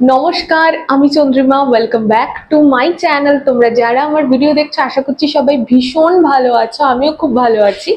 নমস্কার, আমি Chandrima. Welcome back to my channel. তোমরা যারা আমার ভিডিও দেখছো আশা করছি সবাই ভীষণ ভালো আছো, আমিও খুব ভালো আছি।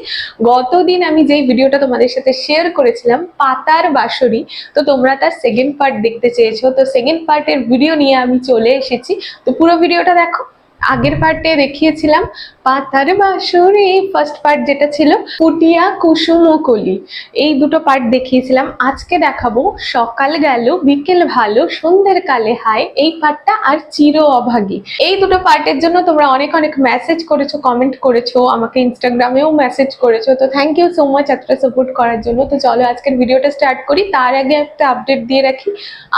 গতদিন আমি যেই ভিডিওটা তোমাদের সাথে শেয়ার করেছিলাম পাতার বাঁশরি, তো তোমরা তার সেকেন্ড পার্ট দেখতে চেয়েছো, তো সেকেন্ড পার্টের ভিডিও নিয়ে আমি চলে এসেছি। তো পুরো ভিডিওটা দেখো। আগের পার্টে দেখিয়েছিলাম পাতার বাঁশরি, ফার্স্ট পার্ট যেটা ছিল পুটিয়া কুসুম ও কলি, এই দুটো পার্ট দেখিয়েছিলাম। আজকে দেখাবো সকাল গেল বিকেল ভালো সন্ধ্যের কালে হায়, এই পার্টটা আর চির অভাগী। এই দুটো পার্টের জন্য তোমরা অনেক অনেক মেসেজ করেছো, কমেন্ট করেছো, আমাকে ইনস্টাগ্রামেও মেসেজ করেছো, তো থ্যাংক ইউ সো মাচ এতটা সাপোর্ট করার জন্য। তো চলো আজকের ভিডিওটা স্টার্ট করি। তার আগে একটা আপডেট দিয়ে রাখি,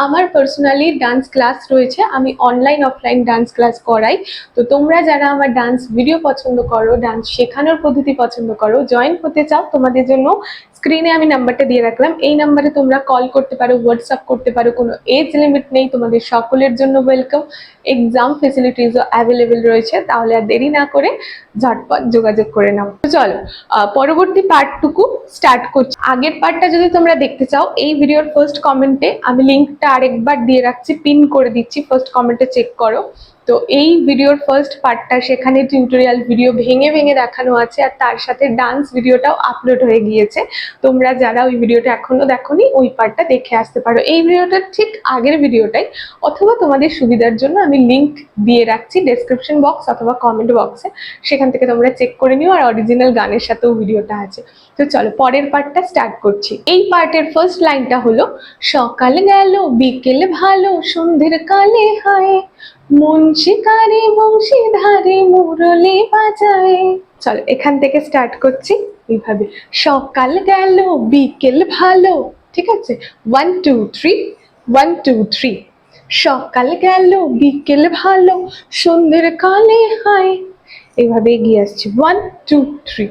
আমার পার্সোনালি ডান্স ক্লাস রয়েছে, আমি অনলাইন অফলাইন ডান্স ক্লাস করাই। তো তোমরা যারা আমার ডান্স ভিডিও পছন্দ করো, ডান্স শেখানোর পদ্ধতি পছন্দ করো, জয়েন হতে চাও, তোমাদের জন্য স্ক্রিনে আমি নাম্বারটা দিয়ে রাখলাম, এই নাম্বারে তোমরা কল করতে পারো, হোয়াটসঅ্যাপ করতে পারো, কোনো এজ লিমিট নেই, তোমাদের সকলের জন্য ওয়েলকাম। এক্সাম ফেসিলিটিসও অ্যাভেলেবেল রয়েছে, তাহলে আর দেরি না করে ঝটপট যোগাযোগ করে নাও। তো চলো পরবর্তী পার্টটুকু স্টার্ট করছি। আগের পার্টটা যদি তোমরা দেখতে চাও, এই ভিডিওর ফার্স্ট কমেন্টে আমি লিঙ্কটা আরেকবার দিয়ে রাখছি, পিন করে দিচ্ছি, ফার্স্ট কমেন্টে চেক করো। তো এই ভিডিওর ফার্স্ট পার্টটা, সেখানে টিউটোরিয়াল ভিডিও ভেঙে ভেঙে দেখানো আছে, আর তার সাথে ডান্স ভিডিওটাও আপলোড হয়ে গিয়েছে। তোমরা যারা ওই ভিডিওটা এখনো দেখোনি, ওই পার্টটা দেখে আসতে পারো। এই ভিডিওটার ঠিক আগের ভিডিওটাই, অথবা তোমাদের সুবিধার জন্য আমি লিঙ্ক দিয়ে রাখছি ডেসক্রিপশন বক্স অথবা কমেন্ট বক্সে, সেখান থেকে তোমরা চেক করে নিও। আর অরিজিনাল গানের সাথেও ভিডিওটা আছে। তো চলো পরের পার্টটা স্টার্ট করছি। এই পার্টের ফার্স্ট লাইনটা হলো সকাল গেল বিকেল ভালো সন্ধ্যের কালে হায়, মন শিকারে বংশীধারে মুরলি বাজায়। চলো এখান থেকে স্টার্ট করছি এইভাবে, সকাল গেল বিকেল ভালো, ঠিক আছে, 1 2 3, 1 2 3। সকাল গেল বিকেল ভালো সন্ধ্যের কালে হায়, এইভাবে এগিয়ে আসছি 1 2 3।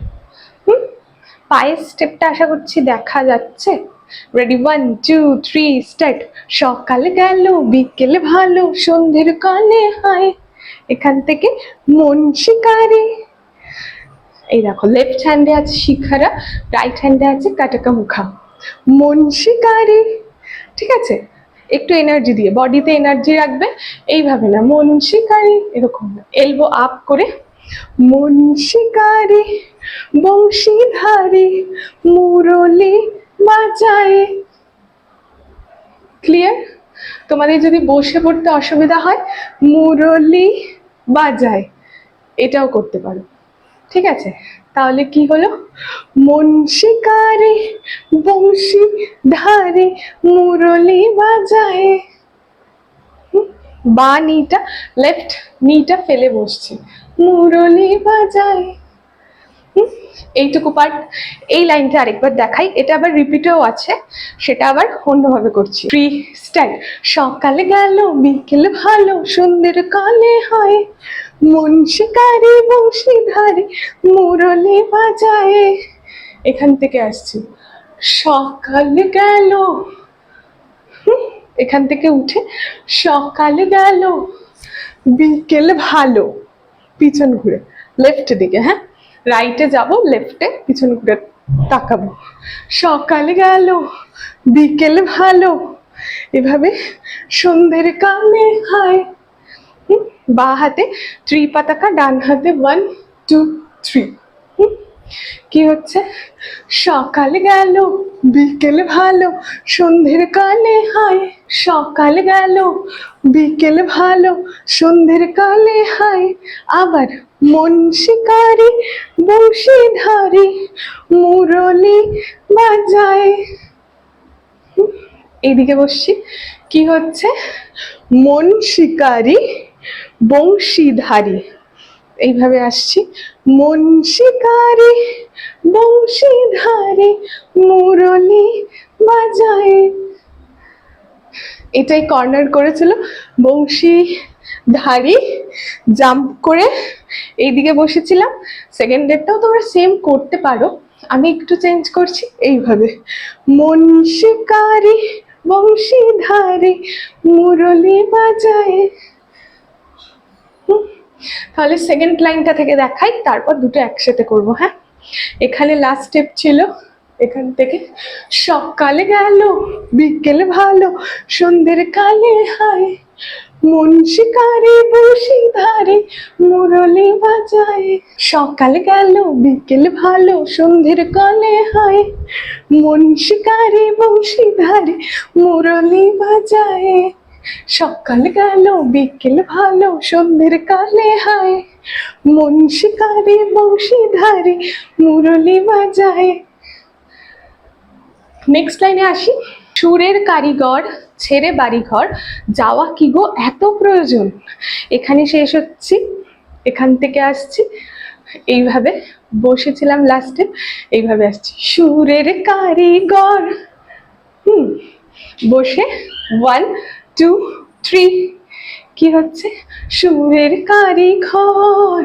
পায়ের স্টেপটা আশা করছি দেখা যাচ্ছে। Ready, 1 2 3 start. সকাল গেল বিকেল ভালো সন্ধ্যের কালে হায়, এখান থেকে মন শিকারে। এই দেখো লেফট হ্যান্ডে আছে শিখারা, রাইট হ্যান্ডে আছে কাটাকা মুখা। মন শিকারে, ঠিক আছে, একটু এনার্জি দিয়ে, বডিতে এনার্জি রাখবে, এইভাবে না, মন শিকারি, এরকম না, এলবো আপ করে। মন শিকারি বংশীধারী মুরলি বাজায়। ক্লিয়ার? তোমাদের যদি বসে পড়তে অসুবিধা হয়, মুরলি বাজায় এটাও করতে পারো, ঠিক আছে। তাহলে কি হলো, মন শিকারি বংশীধারী মুরলি বাজায়। বা নিটা, লেফট নিটা ফেলে বসছে, মুরলি বাজায়। এইটুকু পার্ট। এই লাইনটা আরেকবার দেখাই, এটা আবার রিপিটেও আছে, সেটা আবার অন্যভাবে করছি। Free style. সকালে গেল বিকেল ভালো সন্ধ্যের কালে হয়, মন শিকারি বংশীধারী মুরলি বাজায়। এখান থেকে আসছি, সকাল গেল, এখান থেকে উঠে সকাল গেল বিকেল ভালো, পিছন ঘুরে লেফট দিকে, হ্যাঁ, রাইটে যাব, লেফটে পিছন ঘুরে তাকাবো। সকাল গেল বিকেল ভালো, এভাবে সন্ধ্যের কালে হায়। বা হাতে ত্রি পতাকা, ডান হাতে 1 2 3। কি হচ্ছে, সকাল গেল বিকেল ভালো সন্ধ্যের কালে হায়, সকাল গেল বিকেল ভালো সন্ধ্যের কালে হায়। আবার মন শিকারি বংশীধারী মুরলি বাজায়। এইদিকে বসছি, কি হচ্ছে, মন শিকারি বংশীধারী, এইভাবে আসছি, মন শিকারি বংশীধারী মুরলি বাজায়। এটাই কর্নার করেছিল, বংশীধারী জাম্প করে এইদিকে বসেছিলাম। সেকেন্ড ডেটটাও তোমরা সেম করতে পারো, আমি একটু চেঞ্জ করছি, এইভাবে মন শিকারি বংশীধারী মুরলি বাজায়। তাহলে সেকেন্ড লাইনটা থেকে দেখাই, তারপর দুটো একসাথে করব, হ্যাঁ। এখানে লাস্ট স্টেপ ছিল এখান থেকে সকালে গেল বিকেল ভালো সন্ধ্যের কালে হায় মন শিকারে বসি ধারে মুরলি বাজায়। সকাল গেল বিকেল ভালো সন্ধ্যের কালে হায় মন শিকারে বসি ধারে মুরলি বাজায়। সকাল গেল বিকেল ভালো সন্ধ্যের কালে হায় মন শিকারে বংশী ধারে মুরলি বাজায়। নেক্সট লাইনে আসি। সুরের কারিগর ছেড়ে বাড়িঘর যাওয়া কি গো এত প্রয়োজন। এখানে শেষ হচ্ছি, এখান থেকে আসছি, এইভাবে বসেছিলাম লাস্টে, এইভাবে আসছি। সুরের কারিগর বসে 1 2 3 কি হচ্ছে সুরের কারিগর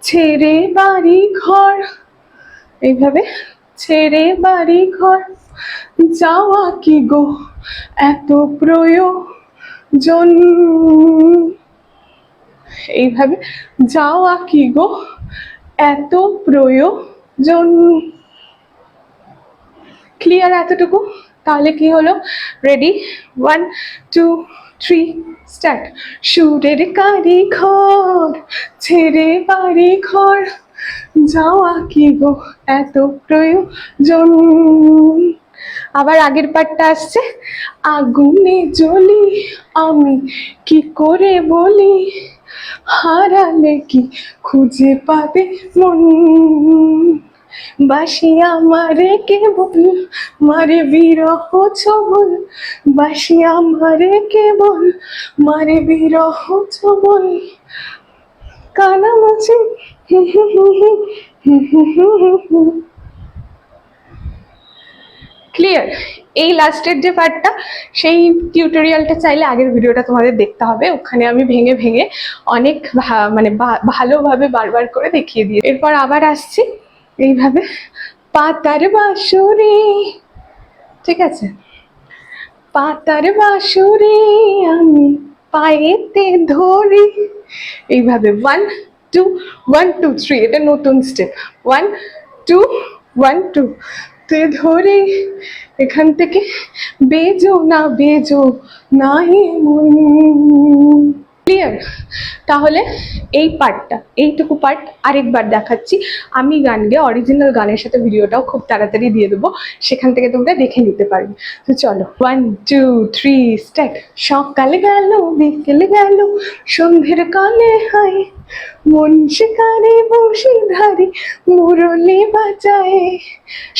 ছেড়ে বাড়ি ঘর, এইভাবে ছেড়ে বাড়ি ঘর যাওয়া কি গো এত প্রয়োজন, এইভাবে যাওয়া কি গো এত প্রয়োজন। ক্লিয়ার এতটুকু? তাহলে কি হলো? Ready, 1 2 3 start. সুরের কারিঘর ছেড়ে বাড়ি ঘর যাওয়া কি গো এত প্রয়োজন। আবার আগের পার্টটা আসছে। আগুনে জ্বলি আমি কি করে বলি হারালে কি খুঁজে পাবে মন বাসিয়া মারে কেবল মারে বিরহ ছবল বাসিয়া মারে কেবল মারে বিরহ ছবল কানা মাছে। ক্লিয়ার? এই লাস্টের যে পার্টটা সেই টিউটোরিয়ালটা চাইলে আগের ভিডিওটা তোমাদের দেখতে হবে, ওখানে আমি ভেঙে ভেঙে অনেক মানে ভালোভাবে বারবার করে দেখিয়ে দিই। এরপর আবার আসছি এইভাবে পাতার বাঁশুরি, ঠিক আছে, পাতার বাঁশুরি আমি পায়েতে ধরি, এইভাবে 1 2 1 2 3, এটা নতুন স্টেপ। 1 2 1 2 তে ধরে এখান থেকে বেজো না বেজো না মন। ক্লিয়ার? তাহলে এই পার্টটা, এইটুকু পার্ট আরেকবার দেখাচ্ছি। আমি গান গেয়ে অরিজিনাল গানের সাথে ভিডিওটাও খুব তাড়াতাড়ি দিয়ে দেবো, সেখান থেকে তোমরা দেখে নিতে পারবে। তো চলো 1 2 3 স্টার্ট। সকাল গেল বিকেল গেল সন্ধ্যের কালে হায় মন শিকারে বংশী ধারে মুরলি বাজায়।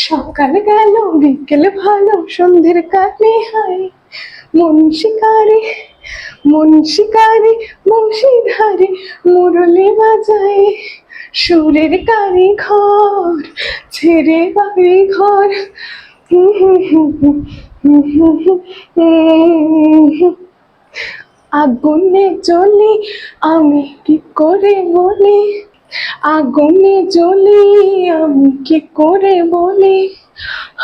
সকাল গেল বিকেল ভালো সন্ধ্যের কালে হায় মন শিকারে বংশী ধারে মুরলি বাজায়। সুরের কারিঘর ছেড়ে বাড়ি ঘর আগুনে জ্বলি আমি কি করে বলি আগুনে জ্বলি আমি কি করে বলি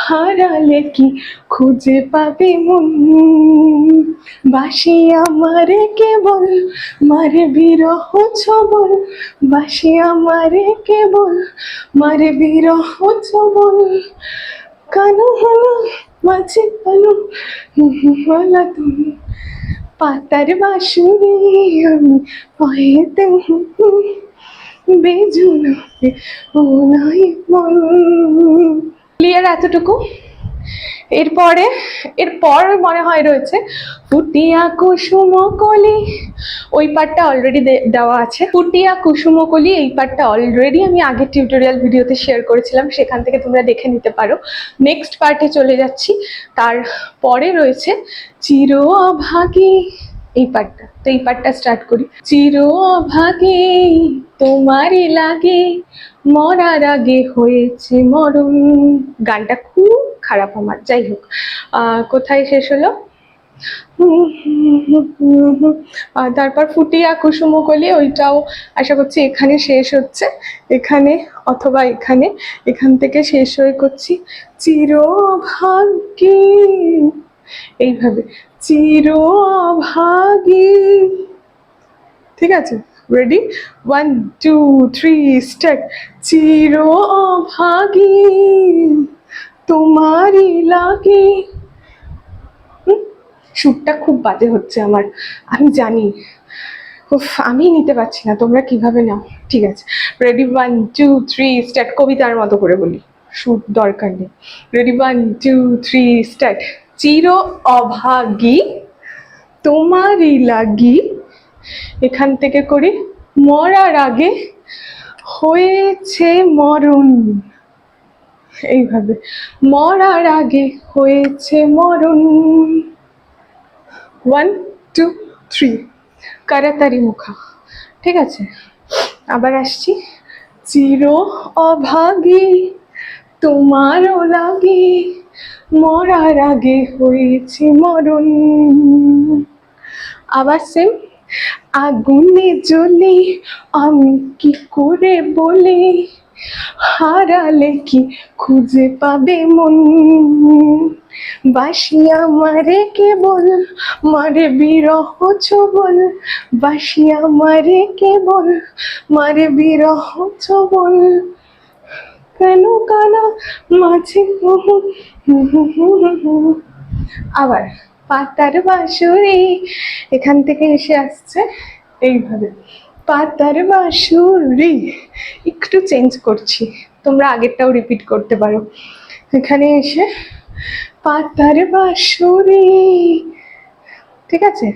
হারালে কি খুঁজে পাবে মন বাসিয়া মারে কেবল মারে বিরহ ছবল বাসিয়া মারে কেবল মারে বিরহ ছবল কানো হলো মাঝে পালো হলা তুমি পাতার বাঁশুরি আমি পায়েতে বেজুনো ও নাই মন। ক্লিয়ার এতটুকু? এরপর মনে হয় রয়েছে ফুটিয়া কুসুম কলি, ওই পার্টটা অলরেডি দেওয়া আছে। ফুটিয়া কুসুম কলি এই পার্টটা অলরেডি আমি আগের টিউটোরিয়াল ভিডিওতে শেয়ার করেছিলাম, সেখান থেকে তোমরা দেখে নিতে পারো। নেক্সট পার্টে চলে যাচ্ছি। তারপরে রয়েছে চির অভাগী এই পার্টটা। তো এই পার্টটা স্টার্ট করি। চির অভাগী তোমারই লাগে মরার আগে হয়েছে মরণ। গানটা খুব খারাপ আমার, যাই হোক। কোথায় শেষ হলো? তারপর ফুটিয়া কুসুম কলি, ওইটাও আশা করছি এখানে শেষ হচ্ছে, এখানে অথবা এখানে, এখান থেকে শেষ হয়ে করছি চির অভাগী, এইভাবে চির অভাগী। ঠিক আছে, রেডি, 1 2 3 স্টার্ট। চির অভাগী তোমারই লাগে। সুরটা খুব বাজে হচ্ছে আমার, আমি জানি। উফ, আমি নিতে পারছি না, তোমরা কিভাবে নাও। ঠিক আছে, রেডি, 1 2 3 স্টার্ট। কবিতার মতো করে বলি, সুর দরকার নেই। Ready, 1 2 3 start. চির অভাগী তোমারই লাগি, এখান থেকে করি, মরার আগে হয়েছে মরণ। এইভাবে, মরার আগে হয়েছে মরণ। 1 2 3 কারাতারি মুখা। ঠিক আছে, আবার আসছি। চির অভাগী তোমারও লাগে, মরার আগে হয়েছে মরণ। আবার সেম। আগুনে জ্বলি আমি কি করে বলি, হারালে কি খুঁজে পাবে মন। বাসিয়া মারে কেবল মারে বিরহ ছবল, বাসিয়া মারে কেবল মারে বিরহ ছবল। কেন কানা মাঝে আবার পাতার বাঁশুরি, এখান থেকে এসে আসছে এইভাবে, পাতার বাঁশুরি। একটু চেঞ্জ করছি, তোমরা আগেরটাও রিপিট করতে পারো। এখানে এসে পাতার বাঁশুরি। ঠিক আছে,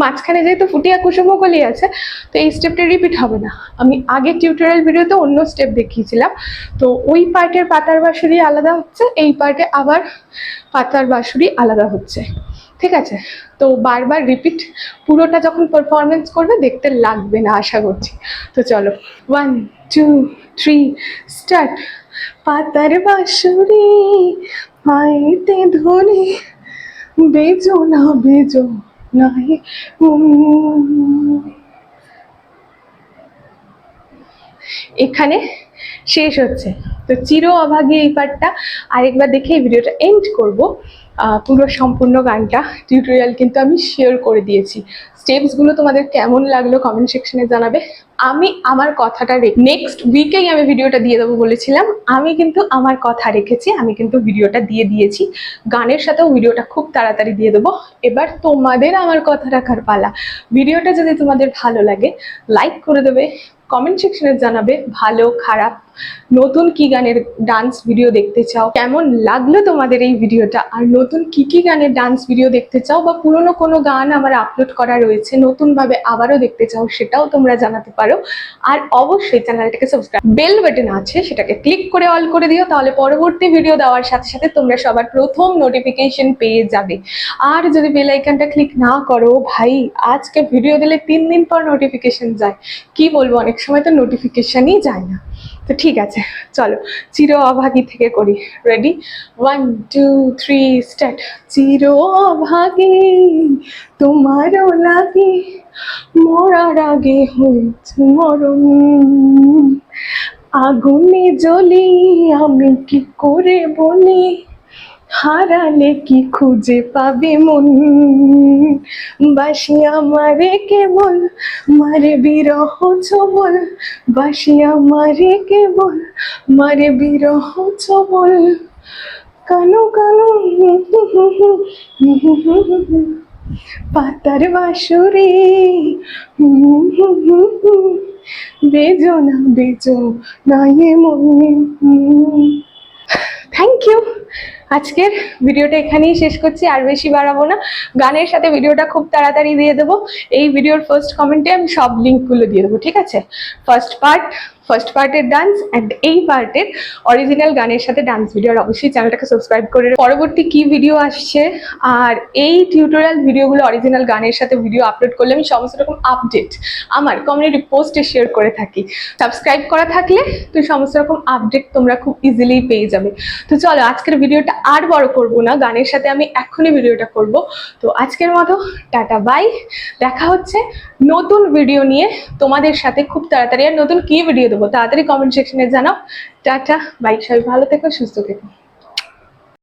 মাঝখানে যেহেতু ফুটিয়া কুসুম কলি আছে, তো এই স্টেপটা রিপিট হবে না। আমি আগের টিউটোরিয়াল ভিডিওতে অন্য স্টেপ দেখিয়েছিলাম, তো ওই পার্টের পাতার বাঁশুরি আলাদা হচ্ছে, এই পার্টে আবার পাতার বাঁশুরি আলাদা হচ্ছে। ঠিক আছে, তো বারবার রিপিট, পুরোটা যখন পারফরমেন্স করবে দেখতে লাগবে না আশা করছি। তো চলো, 1 2 3 স্টার্ট। পাতার বাঁশুরি পাইতে ধরে, বেজো না বেজো নাই। এখানে শেষ হচ্ছে। তো চির অভাগী এই পার্টটা আরেকবার দেখে এই ভিডিওটা এন্ড করব। পুরো সম্পূর্ণ গানটা টিউটোরিয়াল কিন্তু আমি শেয়ার করে দিয়েছি। স্টেপসগুলো তোমাদের কেমন লাগলো কমেন্ট সেকশনে জানাবে। আমি আমার কথাটা নেক্সট উইকেই আমি ভিডিওটা দিয়ে দেবো বলেছিলাম, আমি কিন্তু আমার কথা রেখেছি, আমি কিন্তু ভিডিওটা দিয়ে দিয়েছি। গানের সাথেও ভিডিওটা খুব তাড়াতাড়ি দিয়ে দেবো। এবার তোমাদের আমার কথা রাখার পালা। ভিডিওটা যদি তোমাদের ভালো লাগে লাইক করে দেবে, কমেন্ট সেকশনে জানাবে ভালো খারাপ, নতুন কি গানের ডান্স ভিডিও দেখতে চাও, কেমন লাগলো তোমাদের এই ভিডিওটা, আর নতুন কি গানের ডান্স ভিডিও দেখতে চাও, বা পুরনো কোনো গান আমার আপলোড করা রয়েছে নতুনভাবে আবারও দেখতে চাও, সেটাও তোমরা জানাতে পারো। আর অবশ্যই চ্যানেলটাকে সাবস্ক্রাইব, বেল বাটন আছে সেটাকে ক্লিক করে অল করে দিও, তাহলে পরবর্তী ভিডিও দেওয়ার সাথে সাথে তোমরা সবার প্রথম নোটিফিকেশন পেয়ে যাবে। আর যদি বেল আইকনটা ক্লিক না করো, ভাই আজকে ভিডিও দিলে 3 দিন পর নোটিফিকেশন যায়, কি বলবো, অনেক সময় তো নোটিফিকেশনই যায় না। তো ঠিক আছে, চলো চির অভাগী থেকে করি। Ready, 1 2 3 start. চির অভাগী তোমারও লাগে, মরার আগে হয়েছে মরণ। আগুনে জ্বলি আমি কি করে বলি, হারালে কি খুঁজে পাবে মন। বাসিয়া মারে কেবল মারে বিরহ ছবল, বাসিয়া মারে কেবল মারে বিরহ ছবল। কানো কানো পাতার বাঁশুরি, বেজো না বেজো নাই মনে। Thank you. আজকের ভিডিওটা এখানেই শেষ করছি, আর বেশি বাড়াবো না। গানের সাথে ভিডিওটা খুব তাড়াতাড়ি দিয়ে দেবো। এই ভিডিওর ফার্স্ট কমেন্টে আমি সব লিঙ্কগুলো দিয়ে দেবো, ঠিক আছে? ফার্স্ট পার্টের ডান্স অ্যান্ড এই পার্টের অরিজিনাল গানের সাথে ডান্স ভিডিও। আর অবশ্যই চ্যানেলটাকে সাবস্ক্রাইব করে পরবর্তী কি ভিডিও আসছে, আর এই টিউটোরিয়াল ভিডিওগুলো অরিজিনাল গানের সাথে ভিডিও আপলোড করলে আমি সমস্ত রকম আপডেট আমার কমিউনিটি পোস্টে শেয়ার করে থাকি। সাবস্ক্রাইব করা থাকলে তো সমস্ত রকম আপডেট তোমরা খুব ইজিলি পেয়ে যাবে। তো চলো, আজকের ভিডিওটা আর বড় করব না, গানের সাথে আমি এখনই ভিডিওটা করব। তো আজকের মতো টাটা বাই, দেখা হচ্ছে নতুন ভিডিও নিয়ে তোমাদের সাথে খুব তাড়াতাড়ি। আর নতুন কি ভিডিও দেবো তাড়াতাড়ি কমেন্ট সেকশনে জানাও। টাটা বাই, সবাই ভালো থেকো, সুস্থ থেকো।